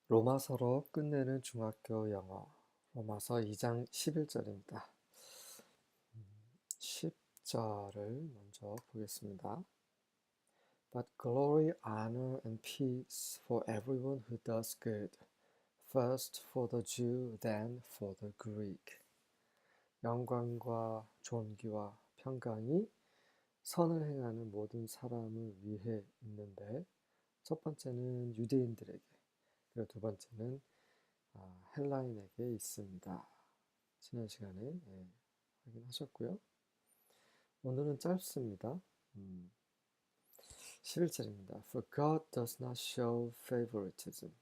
로마서로 끝내는 중학교 영어 로마서 2장 11절입니다. 10절을 먼저 보겠습니다. But glory, honor, and peace for everyone who does good, first for the Jew, then for the Greek. 영광과 존귀와 평강이 선을 행하는 모든 사람을 위해 있는데, 첫 번째는 유대인들에게, 그리고 두 번째는 헬라인에게 있습니다. 지난 시간에 확인하셨고요. 오늘은 짧습니다. 11절입니다. For God does not show favoritism.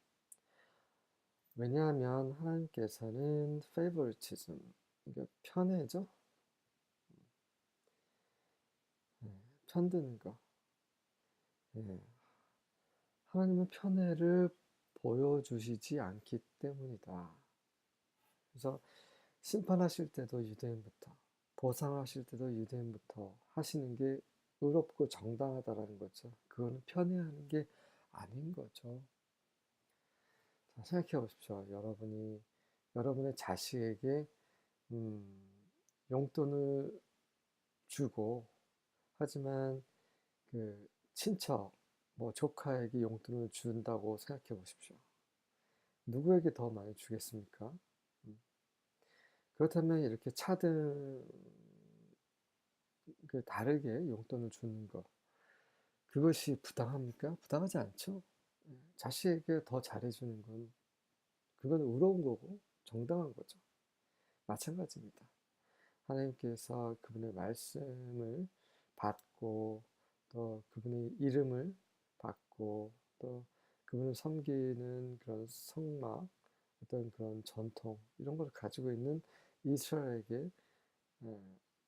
왜냐하면 하나님께서는 favoritism, 그러니까 편애죠. 편드는 거. 하나님은 편애를 보여주시지 않기 때문이다. 그래서 심판하실 때도 유대인부터, 보상하실 때도 유대인부터 하시는 게 의롭고 정당하다라는 거죠. 그거는 편애하는 게 아닌 거죠. 자, 생각해 보십시오. 여러분의 자식에게 용돈을 주고, 하지만 그 친척, 뭐 조카에게 용돈을 준다고 생각해 보십시오. 누구에게 더 많이 주겠습니까? 그렇다면 이렇게 차등 다르게 용돈을 주는 것, 그것이 부당합니까? 부당하지 않죠. 자식에게 더 잘해주는 건 그건 의로운 거고 정당한 거죠. 마찬가지입니다. 하나님께서 그분의 말씀을 받고, 또 그분의 이름을 받고, 또 그분을 섬기는 그런 성막, 어떤 그런 전통, 이런 걸 가지고 있는 이스라엘에게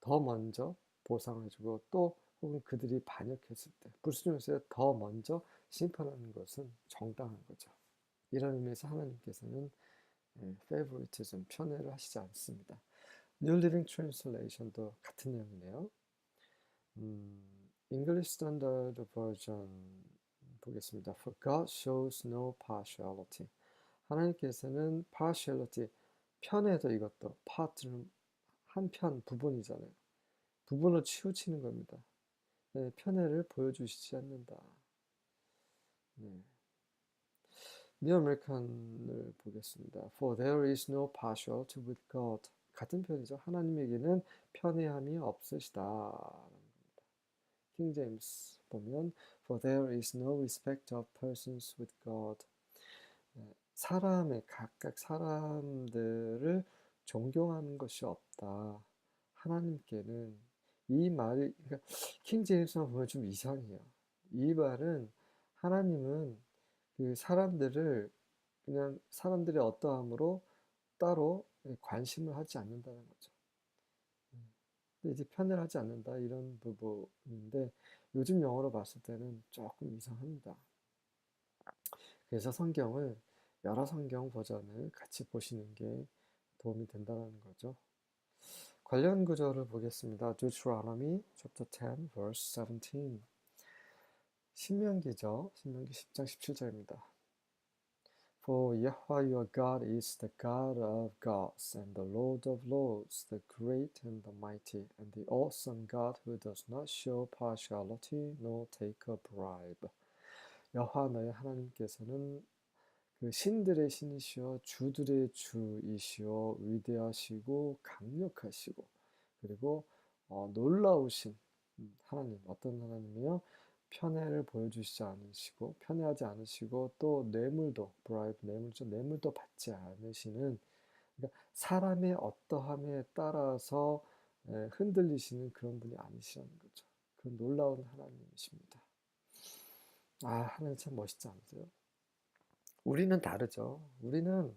더 먼저 보상해주고, 또 혹은 그들이 반역했을 때 불순종했을 때 더 먼저 심판하는 것은 정당한 거죠. 이런 의미에서 하나님께서는 favoritism, 편애를 하시지 않습니다. New Living Translation도 같은 내용이네요. English Standard Version 보겠습니다. For God shows no partiality. 하나님께서는 partiality, 편애도, 이것도 part는 한편, 부분이잖아요. 부분을 치우치는 겁니다. 편애를 보여주시지 않는다. 뉴 아메리칸을 보겠습니다. For there is no partiality with God. 같은 편이죠. 하나님에게는 편애함이 없으시다. 킹 제임스 보면 For there is no respect of persons with God. 각각 사람들을 존경하는 것이 없다. 하나님께는, 이 말이, 그러니까 킹 제임스만 보면 좀 이상해요. 이 말은 하나님은 그 사람들을 그냥 사람들의 어떠함으로 따로 관심을 하지 않는다는 거죠. 근데 이제 편애하지 않는다, 이런 부분인데 요즘 영어로 봤을 때는 조금 이상합니다. 그래서 여러 성경 버전을 같이 보시는 게 도움이 된다는 거죠. 관련 구절을 보겠습니다. Deuteronomy chapter 10 verse 17. 신명기죠. 신명기 10장 17절입니다. For Yahweh your God is the God of gods and the Lord of lords, the great and the mighty, and the awesome God who does not show partiality nor take a bribe. 여호와 너의 하나님께서는 그 신들의 신이시여 주들의 주이시여 위대하시고 강력하시고, 그리고 놀라우신 하나님, 어떤 하나님이요? 편애를 보여주시지 않으시고, 편애하지 않으시고, 또 뇌물도, bribe, 뇌물도 받지 않으시는, 그러니까 사람의 어떠함에 따라서 흔들리시는 그런 분이 아니시라는 거죠. 그 놀라운 하나님이십니다. 하나님 참 멋있지 않으세요? 우리는 다르죠. 우리는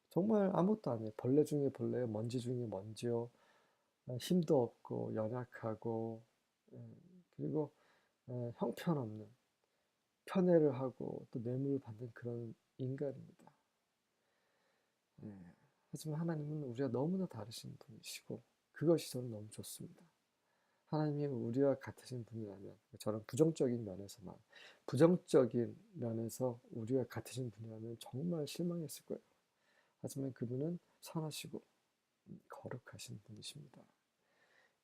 정말 아무것도 아니에요. 벌레 중에 벌레요, 먼지 중에 먼지요. 힘도 없고 연약하고, 그리고 형편없는, 편애를 하고 또 뇌물을 받는 그런 인간입니다. 하지만 하나님은 우리가 너무나 다르신 분이시고, 그것이 저는 너무 좋습니다. 하나님이 우리와 같으신 분이라면, 저는 부정적인 면에서만, 부정적인 면에서 우리와 같으신 분이라면 정말 실망했을 거예요. 하지만 그분은 선하시고 거룩하신 분이십니다.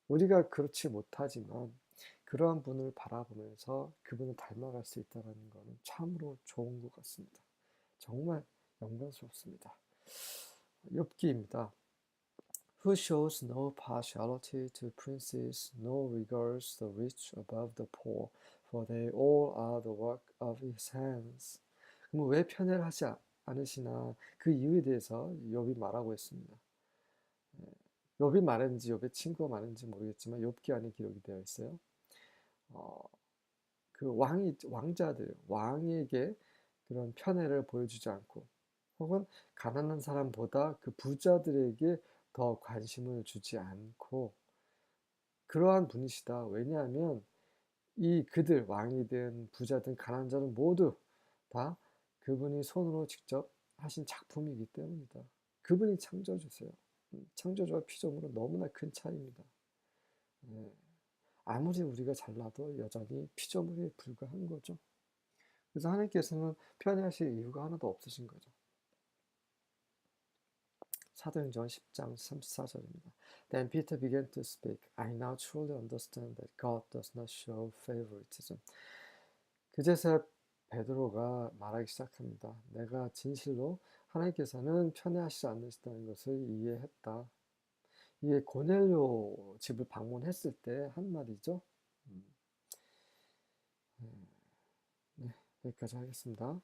우리가 그렇지 못하지만 그러한 분을 바라보면서 그분을 닮아갈 수 있다는 것은 참으로 좋은 것 같습니다. 정말 영광스럽습니다. 욥기입니다. Who shows no partiality to princes, nor regards the rich above the poor, for they all are the work of his hands. 그럼 왜 편애를 하지 않으시나 그 이유에 대해서 욥이 말하고 있습니다. 욥이 말했는지 욥의 친구가 말했는지 모르겠지만 욥기 안에 기록이 되어 있어요. 그 왕자들, 왕에게 그런 편애를 보여주지 않고 혹은 가난한 사람보다 그 부자들에게 더 관심을 주지 않고 그러한 분이시다. 왜냐하면 이 그들 왕이든 부자든 가난한 자는 모두 다 그분이 손으로 직접 하신 작품이기 때문이다. 그분이 창조주세요. 창조주와 피조물은 너무나 큰 차이입니다. 네. 아무리 우리가 잘나도 여전히 피조물에 불과한 거죠. 그래서 하나님께서는 편애하실 이유가 하나도 없으신 거죠. 사도행전 10장 34절입니다. Then Peter began to speak. I now truly understand that God does not show favoritism. 그제서야 베드로가 말하기 시작합니다. 내가 진실로 하나님께서는 편애하시지 않으시다는 것을 이해했다. 이게 고넬료 집을 방문했을 때 한 말이죠. 네, 여기까지 하겠습니다.